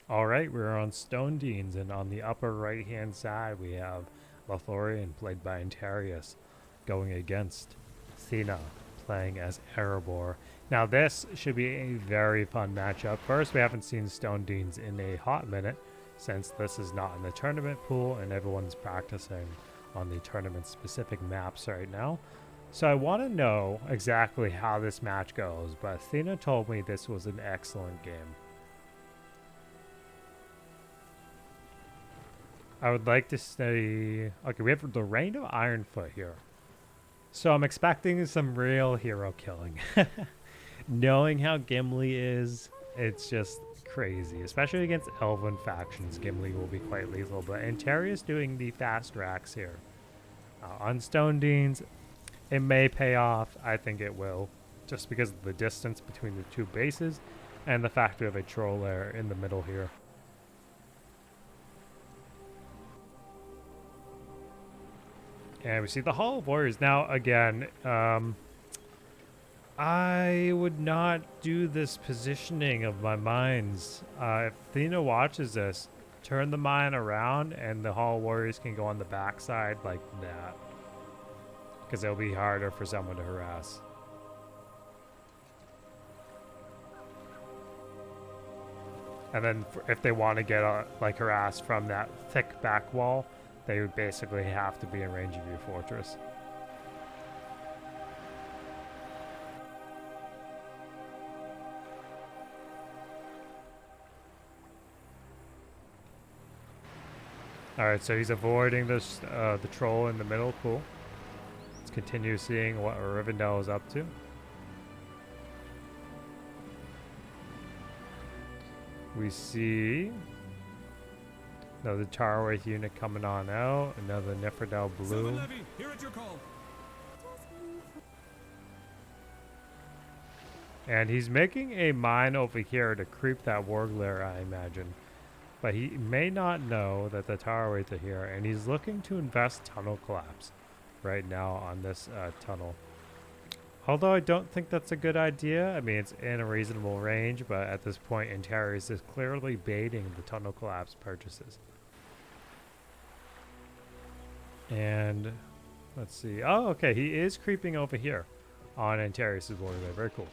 All right, we're on Stone Deans, and on the upper right-hand side, we have Lothlorien, played by Anterias, going against thena, playing as Erebor. Now, this should be a very fun matchup. First, we haven't seen Stone Deans in a hot minute, since this is not in the tournament pool, and everyone's practicing on the tournament-specific maps right now. So I want to know exactly how this match goes, but thena told me this was an excellent game. I would like to say, okay, we have the Reign of Ironfoot here. So I'm expecting some real hero killing. Knowing how Gimli is, it's just crazy. Especially against elven factions, Gimli will be quite lethal. But Anterias doing the fast racks here. On Stone Deans, it may pay off. I think it will. Just because of the distance between the two bases and the fact we have a troll lair in the middle here. And we see the Hall of Warriors. Now, again, I would not do this positioning of my mines. If thena watches this, turn the mine around and the Hall of Warriors can go on the backside like that. Because it'll be harder for someone to harass. And then if they want to get like harassed from that thick back wall, they would basically have to be in range of your fortress. Alright, so he's avoiding this the troll in the middle. Cool. Let's continue seeing what Rivendell is up to. We see another Tarwraith unit coming on out. Another Nifredel blue. Here at your call. And he's making a mine over here to creep that Warglair, I imagine. But he may not know that the Tarwraith are here, and he's looking to invest Tunnel Collapse right now on this tunnel. Although I don't think that's a good idea. I mean, it's in a reasonable range, but at this point, Antares is clearly baiting the Tunnel Collapse purchases. And let's see. Oh, okay. He is creeping over here on Antares' border there. Very cool.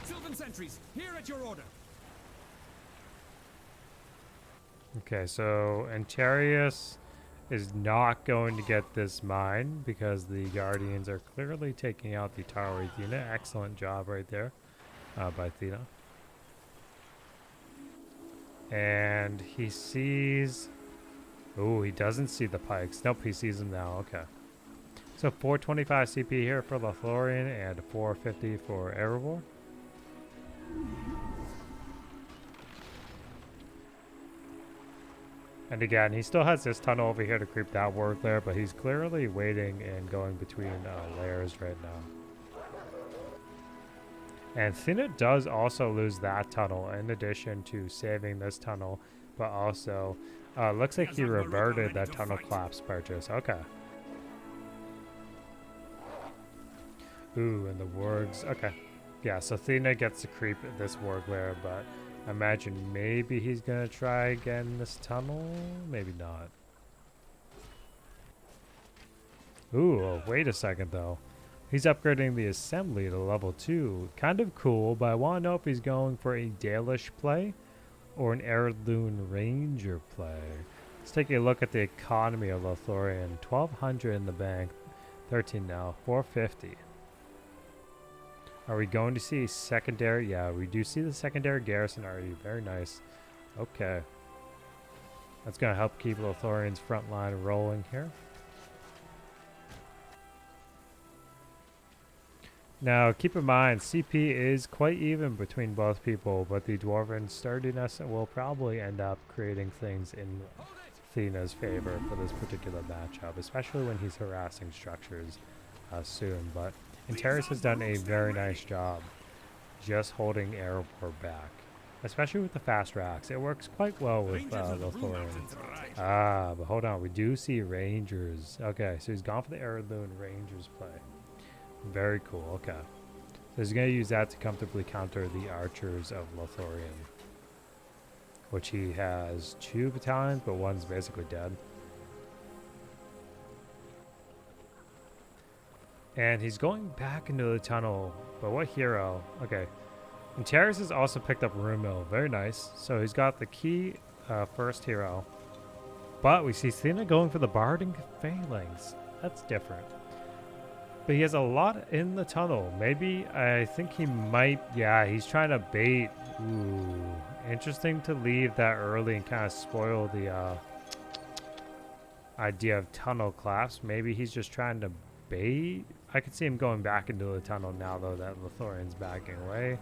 Sylvan sentries, here at your order. Okay, so Anterias is not going to get this mine because the Guardians are clearly taking out the Tarwraith unit. Excellent job right there by thena. And he sees... Oh, he doesn't see the pikes. Nope, he sees them now. Okay. So 425 CP here for Lothlorien and 450 for Erebor. And again, he still has this tunnel over here to creep that work there, but he's clearly waiting and going between layers right now. And thena does also lose that tunnel in addition to saving this tunnel, but also looks like he reverted that tunnel collapse purchase. Okay. Ooh, and the wargs. Okay. Yeah, so thena gets to creep this warg lair, but I imagine maybe he's going to try again this tunnel. Maybe not. Ooh, oh, wait a second though. He's upgrading the assembly to level 2. Kind of cool, but I want to know if he's going for a Dalish play or an Heirloom Ranger play. Let's take a look at the economy of Lothlorien. 1,200 in the bank. 13 now. 450. Are we going to see a secondary? Yeah, we do see the secondary garrison already. Very nice. Okay. That's going to help keep Lothlorien's front line rolling here. Now, keep in mind, CP is quite even between both people, but the Dwarven sturdiness will probably end up creating things in thena's favor for this particular matchup, especially when he's harassing structures soon. But Antares has done a very nice job just holding Erebor back, especially with the fast racks. It works quite well with Lothlorien. Ah, but hold on, we do see Rangers. Okay, so he's gone for the Heirloom Rangers play. Very cool. Okay. So he's going to use that to comfortably counter the archers of Lothorian, which he has 2 battalions, but one's basically dead. And he's going back into the tunnel, but what hero? Okay. Anterias has also picked up Rumil. Very nice. So he's got the key first hero. But we see thena going for the Bard and Phalanx. That's different. But he has a lot in the tunnel. Maybe, I think he might, yeah, he's trying to bait. Ooh, interesting to leave that early and kind of spoil the idea of tunnel collapse. Maybe he's just trying to bait. I could see him going back into the tunnel now, though, that Lothorian's backing away.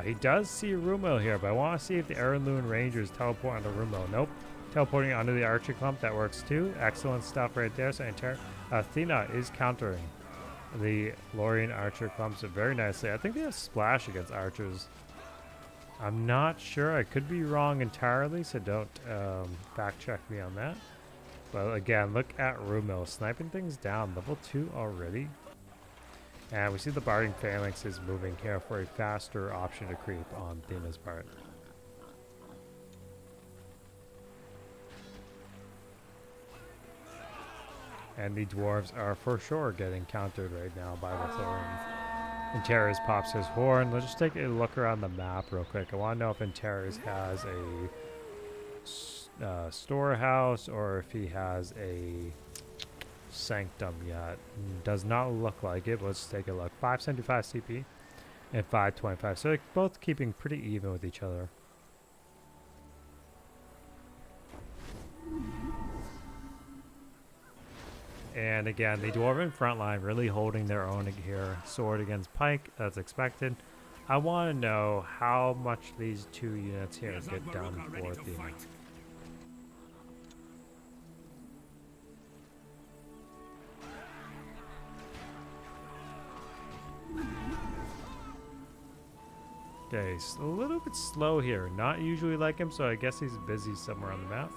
He does see Rumil here, but I want to see if the Heirloom Rangers teleport onto Rumil. Nope. Teleporting onto the Archer Clump, that works too. Excellent stuff right there. So thena is countering the Lorien Archer Clumps very nicely. I think they have Splash against Archers. I'm not sure. I could be wrong entirely, so don't fact check me on that. But again, look at Rumil sniping things down. Level 2 already. And we see the Barding Phalanx is moving here for a faster option to creep on thena's part. And the dwarves are for sure getting countered right now by the Thorn. Anterias pops his horn. Let's just take a look around the map real quick. I want to know if Anterias has a storehouse or if he has a sanctum yet. Does not look like it. Let's take a look. 575 CP and 525. So they're both keeping pretty even with each other. And again, the Dwarven front line really holding their own here. Sword against Pike, that's expected. I want to know how much these 2 units here get done for thena. Okay, a little bit slow here. Not usually like him, so I guess he's busy somewhere on the map.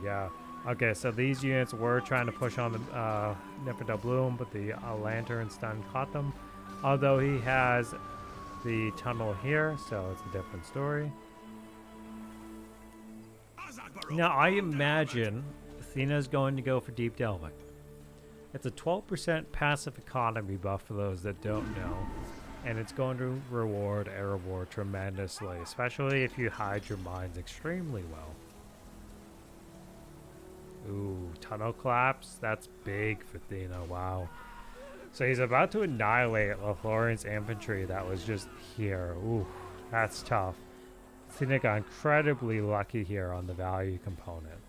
Yeah. Okay, so these units were trying to push on the Nifredal Bloom, but the Lantern Stun caught them. Although he has the tunnel here, so it's a different story. Now, I imagine thena's going to go for Deep Delving. It's a 12% passive economy buff for those that don't know. And it's going to reward Erebor tremendously, especially if you hide your mines extremely well. Ooh, tunnel collapse. That's big for thena. Wow. So he's about to annihilate Lothorian's infantry that was just here. Ooh, that's tough. thena got incredibly lucky here on the value component.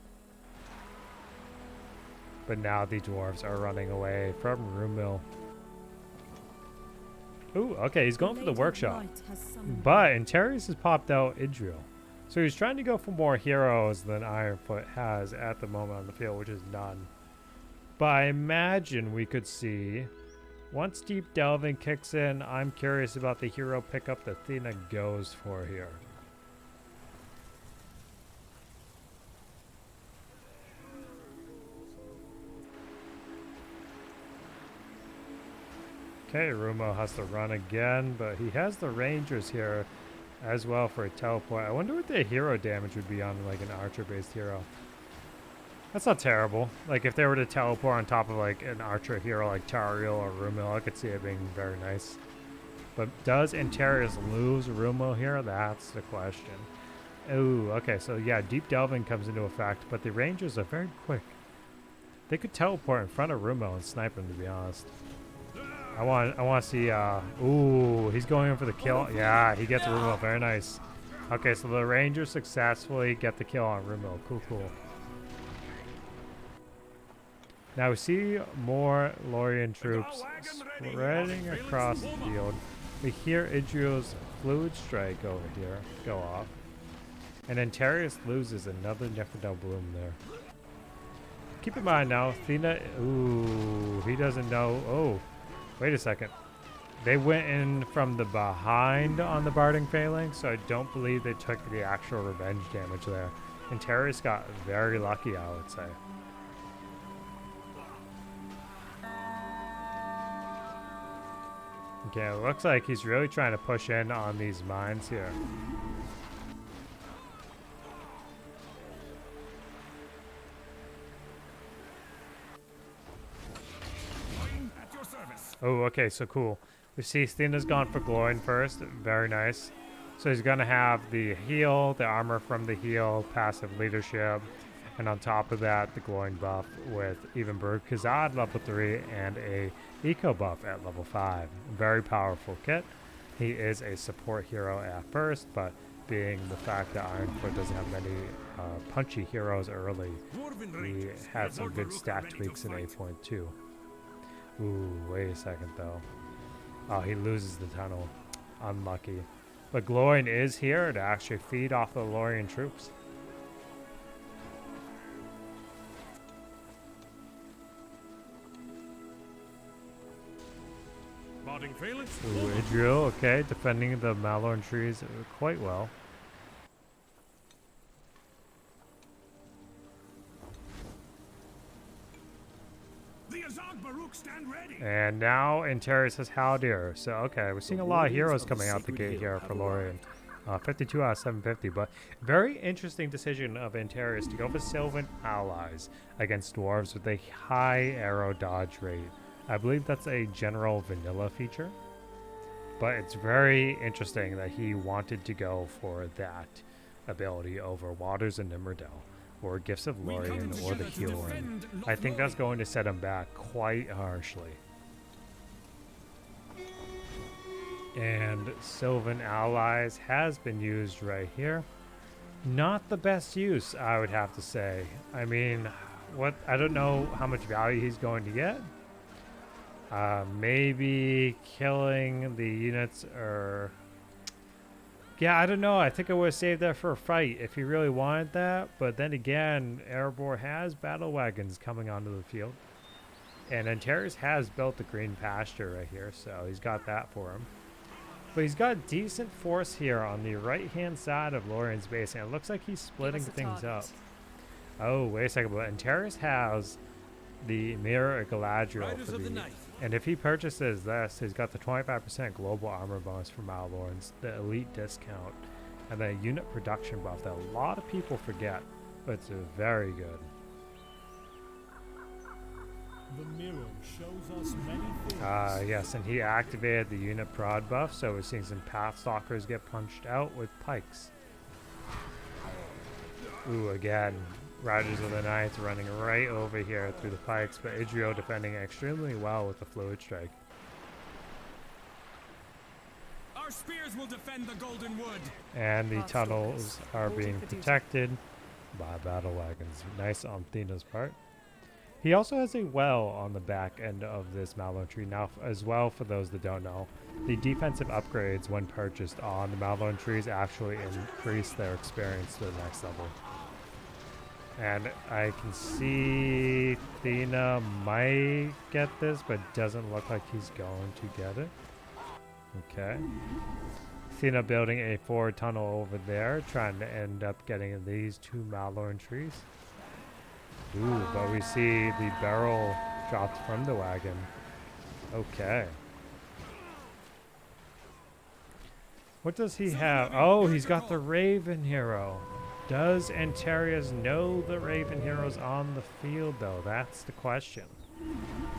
But now the dwarves are running away from Rumil. Ooh, okay, he's going for the workshop. But Anterias has popped out Idril. So he's trying to go for more heroes than Ironfoot has at the moment on the field, which is none. But I imagine we could see, once Deep Delving kicks in, I'm curious about the hero pickup that thena goes for here. Okay, Rumo has to run again, but he has the Rangers here as well for a teleport. I wonder what the hero damage would be on like an archer-based hero. That's not terrible. Like if they were to teleport on top of like an archer hero like Tariel or Rumil, I could see it being very nice. But does Anterias lose Rumo here? That's the question. Ooh, okay, so yeah, Deep Delving comes into effect, but the Rangers are very quick. They could teleport in front of Rumo and snipe him, to be honest. I want to see, ooh, he's going in for the kill. Yeah, he gets Rumil. Very nice. Okay, so the Rangers successfully get the kill on Rumil. Cool, cool. Now we see more Lorien troops spreading across the field. We hear Idril's Fluid Strike over here go off. And Anterias loses another Nifredal Bloom there. Keep in mind now, thena, ooh, he doesn't know. Oh. Wait a second. They went in from the behind on the Barding Phalanx, so I don't believe they took the actual revenge damage there. And Anterias got very lucky, I would say. Okay, it looks like he's really trying to push in on these mines here. At your service. Oh, okay, so cool. We see Thena's gone for Gloin first. Very nice. So he's going to have the heal, the armor from the heal, passive leadership, and on top of that, the glowing buff with Evenberg Kazad level 3 and a eco buff at level 5. Very powerful kit. He is a support hero at first, but being the fact that Ironfoot doesn't have many punchy heroes early, he had some good stat tweaks in 8.2. Ooh, wait a second though. Oh, he loses the tunnel. Unlucky. But Glorian is here to actually feed off the Lorien troops. Ooh, Idril, okay, defending the Malorn trees quite well. Stand ready. And now Anterias has Haldir. So, okay, we're seeing a lot of heroes coming out the gate here for Lorien. 52 out of 750, but very interesting decision of Anterias to go for Sylvan allies against dwarves with a high arrow dodge rate. I believe that's a general vanilla feature, but it's very interesting that he wanted to go for that ability over Waters and Nimmerdale, or Gifts of Lorien, or the Healing. I think that's going to set him back quite harshly. And Sylvan Allies has been used right here. Not the best use, I would have to say. I mean, I don't know how much value he's going to get. Maybe killing the units or... Yeah, I don't know. I think I would have saved that for a fight if he really wanted that. But then again, Erebor has battle wagons coming onto the field. And Antares has built the green pasture right here, so he's got that for him. But he's got decent force here on the right-hand side of Lorien's base, and it looks like he's splitting things up. Oh, wait a second. But Antares has the Mirror Galadriel for the... And if he purchases this, he's got the 25% global armor bonus from Malorn's, the elite discount, and the unit production buff that a lot of people forget, but it's very good. The mirror shows us many things. Yes, and he activated the unit prod buff, so we're seeing some Pathstalkers get punched out with pikes. Ooh, again, Riders of the Night running right over here through the pikes, but Idrio defending extremely well with the Fluid Strike. Our spears will defend the Golden Wood. And the tunnels are being protected by battle wagons. Nice on Thena's part. He also has a well on the back end of this Malorn tree. Now, as well, for those that don't know, the defensive upgrades when purchased on the Malorn trees actually increase their experience to the next level. And I can see Thena might get this, but doesn't look like he's going to get it. Okay. Thena building a forward tunnel over there, trying to end up getting these two Malorn trees. Ooh, but we see the barrel dropped from the wagon. Okay. What does he have? Oh, he's got the Raven Hero. Does Anterias know the Raven Heroes on the field, though? That's the question.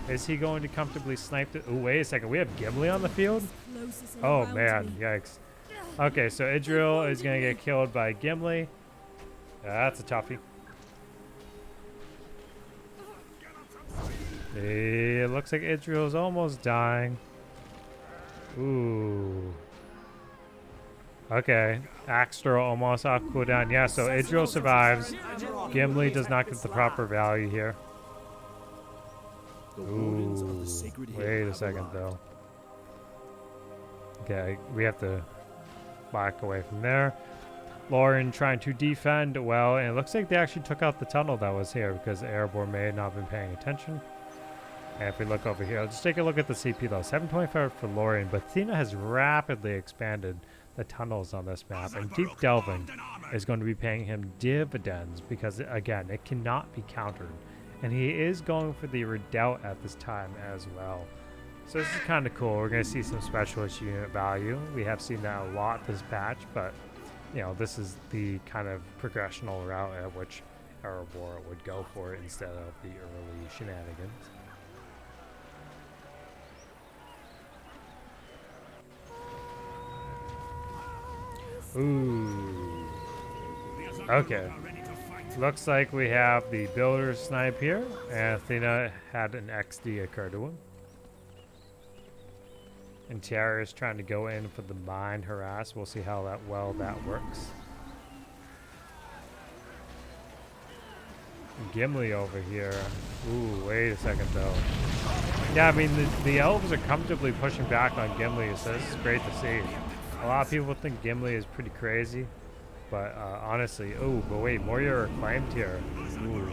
Is he going to comfortably snipe it? Oh, wait a second. We have Gimli on the field? Oh, man. Yikes. Okay, so Idril is going to get killed by Gimli. That's a toughie. It looks like Idril's almost dying. Ooh. Okay, Axtro almost off cooldown. Yeah, so Idril survives. Gimli does not get the proper value here. Ooh, wait a second though. Okay, we have to back away from there. Lorien trying to defend well, and it looks like they actually took out the tunnel that was here because Erebor may have not been paying attention. And if we look over here, let's take a look at the CP though. 725 for Lorien, but Thena has rapidly expanded the tunnels on this map, and Deep Delving is going to be paying him dividends because, again, it cannot be countered. And he is going for the Redoubt at this time as well. So this is kind of cool. We're going to see some specialist unit value. We have seen that a lot this patch, but you know, this is the kind of progressional route at which Erebor would go for it instead of the early shenanigans. Ooh. Okay. Looks like we have the builder snipe here, and thena had an XD occur to him. Anterias trying to go in for the mind harass. We'll see how well that works. Gimli over here. Ooh, wait a second though. Yeah, I mean the elves are comfortably pushing back on Gimli, so this is great to see. A lot of people think Gimli is pretty crazy, but honestly, oh, but wait, Moria claimed here. Ooh.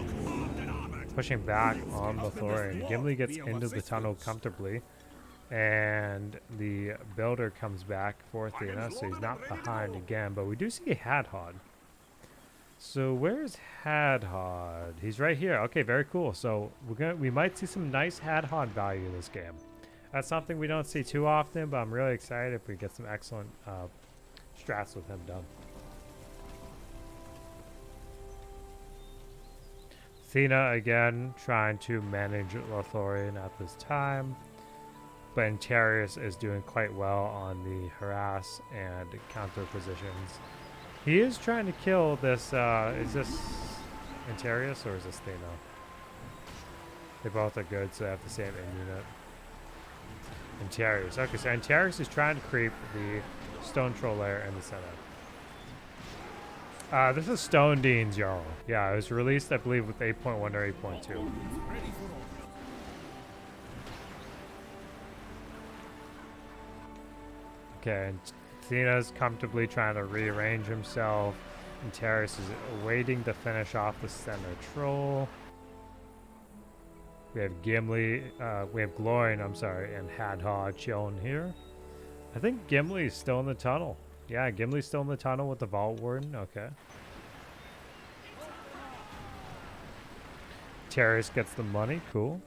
Pushing back on Lothorian. Gimli gets into the tunnel comfortably, and the builder comes back for thena, so he's not behind again, but we do see Hadhod. So where's Hadhod? He's right here. Okay, very cool. So we might see some nice Hadhod value this game. That's something we don't see too often, but I'm really excited if we get some excellent strats with him done. thena again trying to manage Lothorian at this time, but Anterias is doing quite well on the harass and counter positions. He is trying to kill this, is this Anterias or is this thena? They both are good, so they have the same in unit. Anterias. Okay, so Anterias is trying to creep the Stone Troll layer in the center. This is Stone Dean's Jarl. Yeah, it was released, I believe, with 8.1 or 8.2. Okay, and thena's comfortably trying to rearrange himself. Anterias is waiting to finish off the center troll. We have Gimli, we have Glorian, I'm sorry, and Hadhod chilling here. I think Gimli is still in the tunnel. Yeah, Gimli's still in the tunnel with the Vault Warden. Okay. Anterias gets the money. Cool.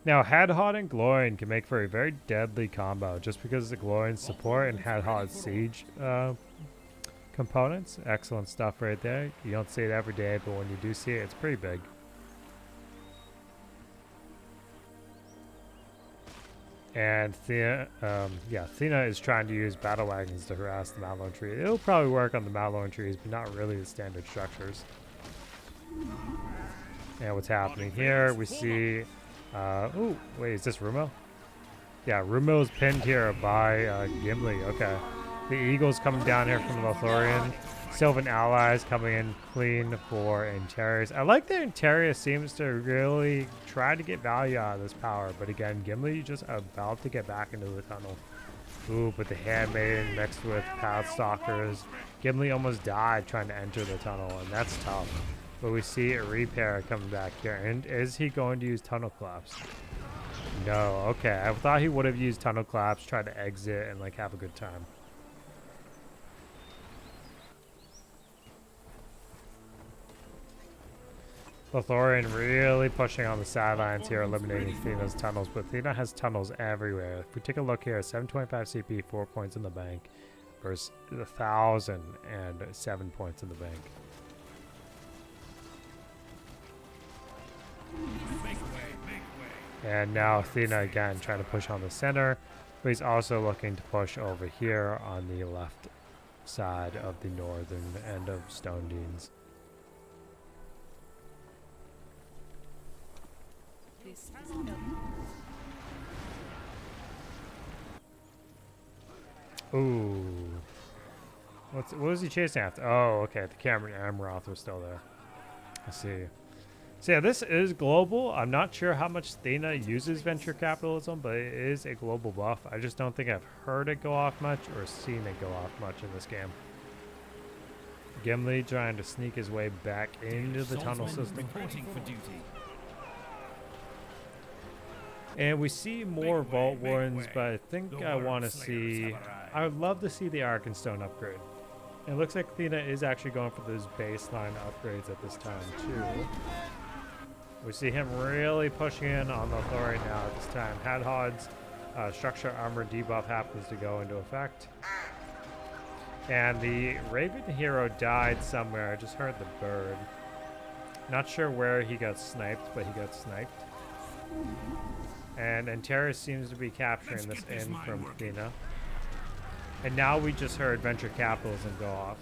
Now, Hadhod and Glorian can make for a very deadly combo just because of the Glorian support and Hadhod's siege components. Excellent stuff right there. You don't see it every day, but when you do see it, it's pretty big. And thena is trying to use battle wagons to harass the Malorn tree. It'll probably work on the Malorn trees, but not really the standard structures. And what's happening here? We see. Oh, wait, is this Rumo? Yeah, Rumo is pinned here by Gimli. Okay, the Eagle's coming down here from Lothorian. Sylvan allies coming in clean for Anterias. I like that Anterias seems to really try to get value out of this power, but again, Gimli just about to get back into the tunnel. Ooh, but the Handmaiden mixed with Pathstalkers. Gimli almost died trying to enter the tunnel, and that's tough. But we see a repair coming back here. And is he going to use Tunnel Collapse? No, okay. I thought he would have used Tunnel Collapse, try to exit, and like have a good time. Lothorian really pushing on the sidelines here, eliminating thena's tunnels, but thena has tunnels everywhere. If we take a look here, 725 CP, 4 points in the bank, versus 1,007 points in the bank. And now thena again trying to push on the center, but he's also looking to push over here on the left side of the northern end of Stone Deans. Ooh. What was he chasing after? Oh, okay. The Cameron Amaroth was still there. I see. So yeah, this is global. I'm not sure how much thena uses venture capitalism, but it is a global buff. I just don't think I've heard it go off much or seen it go off much in this game. Gimli trying to sneak his way back into the tunnel system. And we see more Vault Wardens, but I think I want to see... I would love to see the Arkenstone upgrade. It looks like thena is actually going for those baseline upgrades at this time, too. We see him really pushing in on the Thorian now at this time. Hadhod's structure armor debuff happens to go into effect. And the Raven hero died somewhere. I just heard the bird. Not sure where he got sniped, but he got sniped. And Anterias seems to be capturing this in from thena. And now we just heard venture capitalism go off.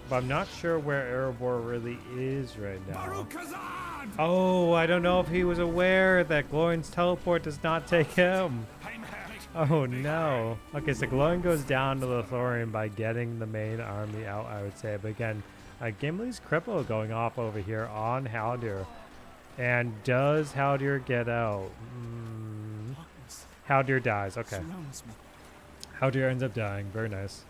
But I'm not sure where Erebor really is right now. Oh, I don't know if he was aware that Glorian's teleport does not take him. Oh no. Okay, so Glorian goes down to the Thorian by getting the main army out, I would say. But again, Gimli's cripple going off over here on Haldir. And does Haldir get out? Haldir dies, okay. Haldir ends up dying, very nice.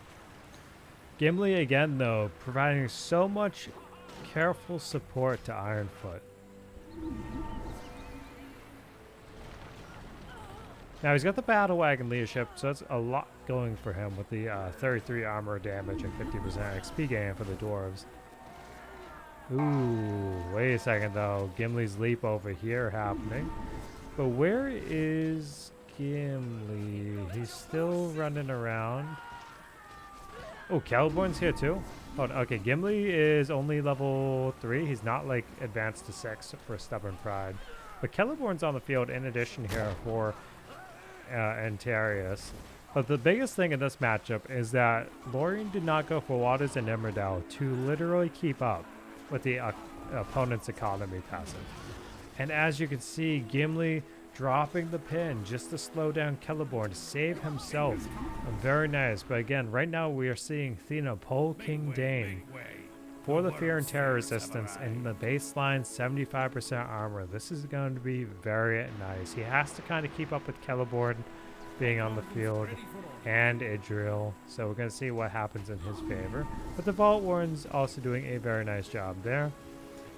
Gimli again though, providing so much careful support to Ironfoot. Now he's got the battle wagon leadership, so that's a lot going for him with the 33 armor damage and 50% XP gain for the dwarves. Ooh, wait a second though. Gimli's leap over here happening. But where is Gimli? He's still running around. Oh, Celeborn's here too? Oh, okay, Gimli is only level 3. He's not like advanced to 6 for Stubborn Pride. But Celeborn's on the field in addition here for Anterias. But the biggest thing in this matchup is that Lorien did not go for Waters and Emmerdale to literally keep up with the opponent's economy passive. And as you can see, Gimli dropping the pin just to slow down Celeborn to save himself. Very nice. But again, right now we are seeing thena pull King Dane for the Fear and Terror resistance and the baseline 75% armor. This is going to be very nice. He has to kind of keep up with Celeborn being on the field and Idril. So we're going to see what happens in his favor. But the Vault Warren's also doing a very nice job there.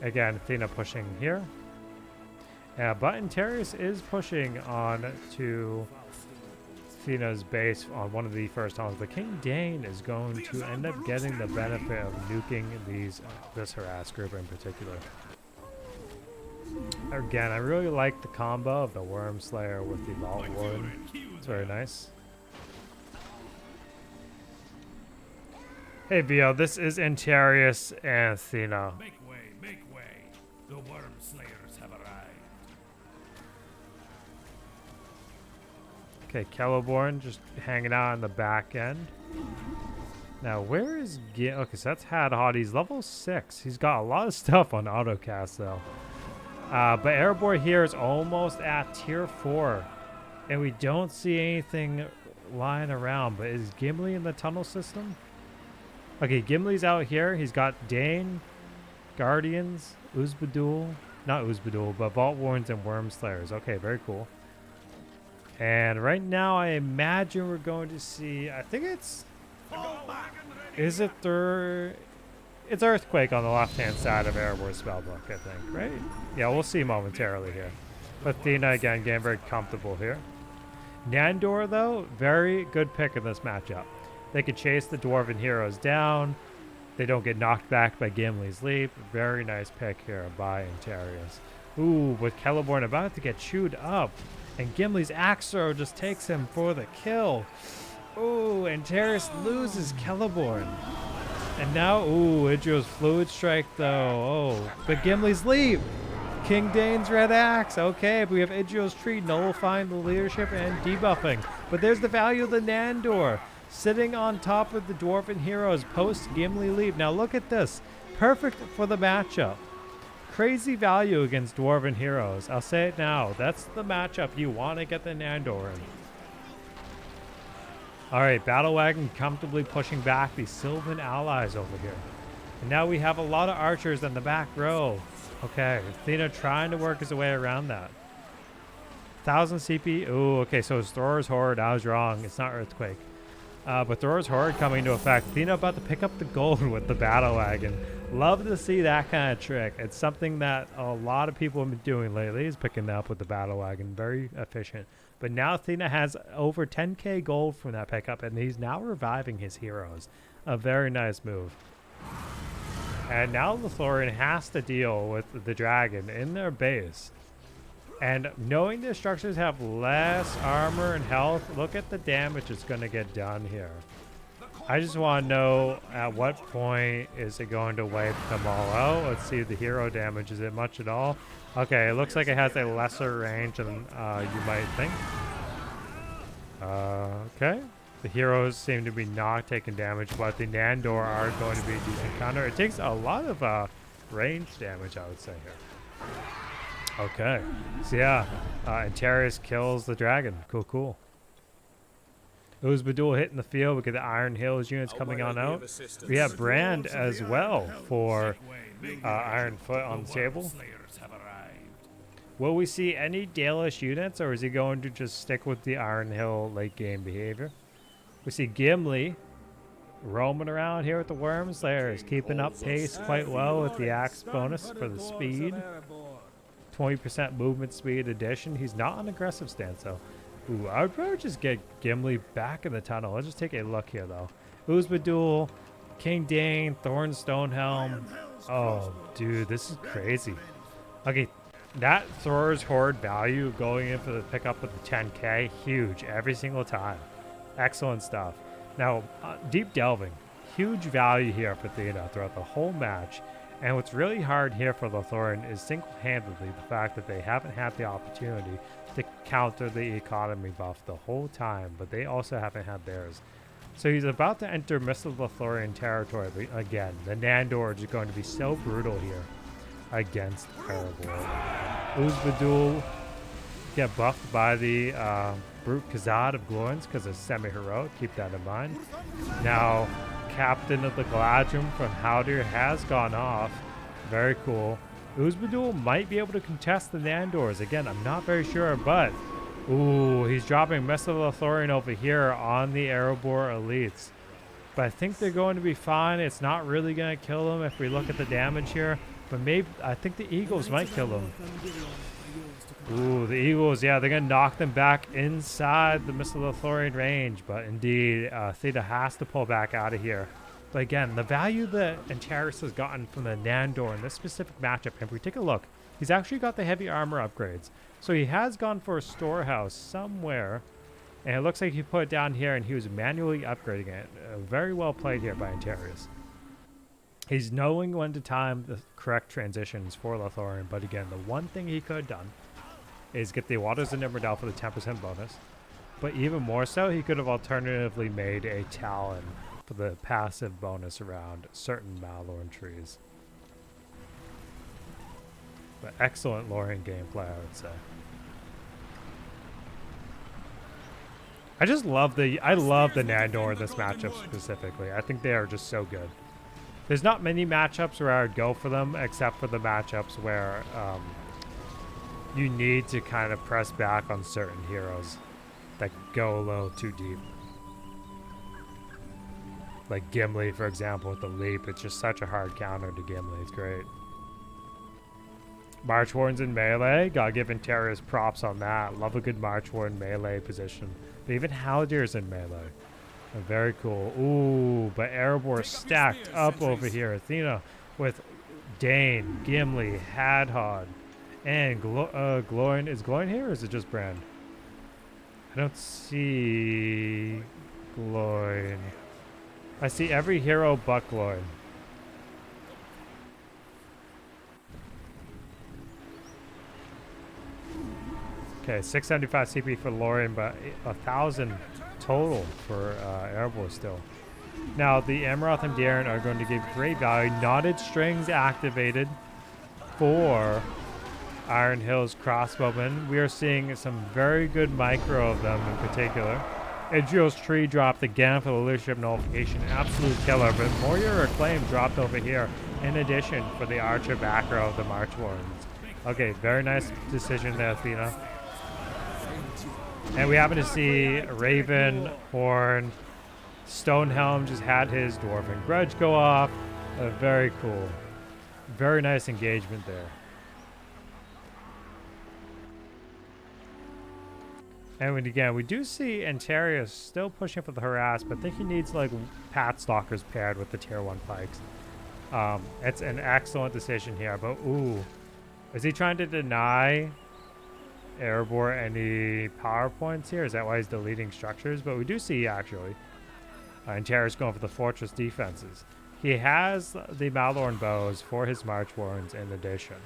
Again, thena pushing here. But Anterias is pushing on to thena's base on one of the first homes, but King Dane is going to end up getting the benefit of nuking this harass group in particular. Again, I really like the combo of the Worm Slayer with the Vault Warden. It's very nice. Hey Vio, this is Anterias and thena. Make way. The Worm Slayers have arrived. Okay, Celeborn just hanging out on the back end. Now, where is okay, so that's Hadhod. He's level 6. He's got a lot of stuff on autocast, though. But Erebor here is almost at tier 4. And we don't see anything lying around. But is Gimli in the tunnel system? Okay, Gimli's out here. He's got Dane, Guardians, Uzbudul. Not Uzbudul, but Vault Warrens and Worm Slayers. Okay, very cool. And right now, I imagine we're going to see, I think it's, is it it's Earthquake on the left-hand side of Erebor's spellbook, I think, right? Yeah, we'll see momentarily here. But thena, again, getting very comfortable here. Nandor, though, very good pick in this matchup. They could chase the Dwarven heroes down. They don't get knocked back by Gimli's leap. Very nice pick here by Anterias. Ooh, with Celeborn about to get chewed up. And Gimli's axe throw just takes him for the kill. Ooh, Anterias loses Celeborn. And now, ooh, Idril's Fluid Strike though. Oh, but Gimli's leap. King Dane's Red Axe. Okay, but we have Idril's Tree nullifying the leadership and debuffing. But there's the value of the Nandor. Sitting on top of the Dwarven heroes post Gimli leap. Now look at this. Perfect for the matchup. Crazy value against Dwarven heroes. I'll say it now. That's the matchup you want to get the Nandor in. Alright, Battle Wagon comfortably pushing back the Sylvan allies over here. And now we have a lot of archers in the back row. Okay, thena trying to work his way around that. 1000 CP. Ooh, okay, so it's Thor's Horde. I was wrong. It's not Earthquake. But Thor's Horde coming into effect. thena about to pick up the gold with the Battle Wagon. Love to see that kind of trick. It's something that a lot of people have been doing lately, is picking up with the Battle Wagon. Very efficient. But now thena has over 10k gold from that pickup, and he's now reviving his heroes. A very nice move. And now the Thorian has to deal with the dragon in their base. And knowing their structures have less armor and health, look at the damage it's going to get done here. I just want to know at what point is it going to wipe them all out. Let's see the hero damage. Is it much at all? Okay, it looks like it has a lesser range than you might think. Okay. The heroes seem to be not taking damage, but the Nandor are going to be a decent counter. It takes a lot of range damage, I would say here. Okay. So yeah, Anterias kills the dragon. Cool, cool. Uzbadul hitting the field. We get the Iron Hills units coming on out. We have Brand as well for Iron Foot on the table. Will we see any Dalish units, or is he going to just stick with the Iron Hill late game behavior? We see Gimli roaming around here with the Worm Slayers, keeping up pace quite well with the axe bonus for the speed. 20% movement speed addition. He's not on aggressive stance though. Ooh, I would probably just get Gimli back in the tunnel. Let's just take a look here though. Uzbadul, King Dane, Thorn Stonehelm. Oh, dude, this is crazy. Okay, that Thor's Horde value going in for the pickup of the 10k, huge every single time. Excellent stuff. Now, deep delving, huge value here for thena throughout the whole match. And what's really hard here for the Thorin is single-handedly the fact that they haven't had the opportunity to counter the economy buff the whole time, but they also haven't had theirs. So he's about to enter Mist of the Thorian territory again. The Nandor is going to be so brutal here against Erebor. Uzbadul get buffed by the Brute Khazad of Glorns because it's semi-heroic. Keep that in mind. Now, Captain of the Galadrim from Haldir has gone off. Very cool. Uzbadul might be able to contest the Nandors. Again, I'm not very sure, but ooh, he's dropping Mist of the Thorian over here on the Erebor elites. But I think they're going to be fine. It's not really going to kill them if we look at the damage here. But maybe, I think the Eagles might kill them. Ooh, the Eagles, yeah, they're going to knock them back inside the Mist of the Thorian range. But indeed, theta has to pull back out of here. But again, the value that Anterias has gotten from the Nandor in this specific matchup, if we take a look, he's actually got the heavy armor upgrades. So he has gone for a storehouse somewhere. And it looks like he put it down here and he was manually upgrading it. Very well played here by Anterias. He's knowing when to time the correct transitions for Lothorian. But again, the one thing he could have done is get the Waters of Nimrodal for the 10% bonus. But even more so, he could have alternatively made a Talon for the passive bonus around certain Malorn trees. But excellent Lorien gameplay, I would say. I love the Nandor in this matchup specifically. I think they are just so good. There's not many matchups where I would go for them, except for the matchups where you need to kind of press back on certain heroes that go a little too deep. Like Gimli, for example, with the leap. It's just such a hard counter to Gimli. It's great. March Wardens in melee. Gotta give Anterias props on that. Love a good March Warden melee position. But even Haldir's in melee. Very cool. Ooh, but Erebor stacked up over here. Athena with Dane, Gimli, Hadhod, and Glorian. Is Glorian here or is it just Brand? I don't see Glorian. I see every hero but Glorian. Okay, 675 CP for Lorien, but 1,000 total for Erebor still. Now, the Amaranth and Darren are going to give great value. Knotted strings activated for Iron Hills crossbowmen. We are seeing some very good micro of them in particular. Idriel's tree dropped again for the leadership nullification. Absolute killer, but Moria Acclaim dropped over here in addition for the Archer back row of the March Wardens. Okay, very nice decision there, Athena. And we happen to see Raven, Horn, Stonehelm just had his Dwarven Grudge go off. Very cool. Very nice engagement there. And again, we do see Anterias still pushing for the harass, but I think he needs like Path Stalkers paired with the tier 1 pikes. It's an excellent decision here, but ooh. Is he trying to deny Erebor any power points here? Is that why he's deleting structures? But we do see, actually, Anterias going for the fortress defenses. He has the Malorn bows for his March Warrens in addition.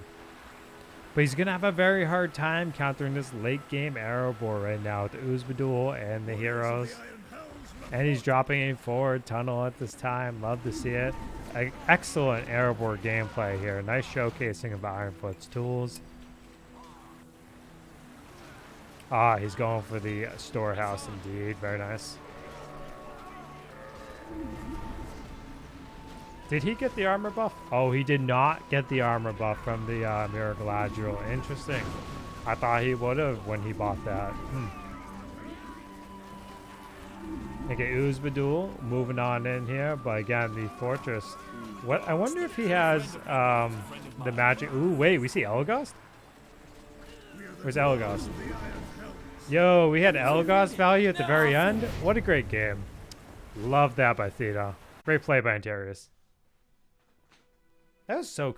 But he's going to have a very hard time countering this late game Erebor right now with Uzbadul and the heroes. And he's dropping a forward tunnel at this time. Love to see it. Excellent Erebor gameplay here. Nice showcasing of Ironfoot's tools. Ah, he's going for the storehouse indeed. Very nice. Did he get the armor buff? Oh, he did not get the armor buff from the Mirror Galadriel. Interesting. I thought he would have when he bought that. Okay, Uzbadul moving on in here, but again, the fortress. What? I wonder if he has the magic. Ooh, wait, we see Elgost? Where's Elgost? Yo, we had Elgost value at the very end. What a great game. Love that by thena. Great play by Anterias. That was so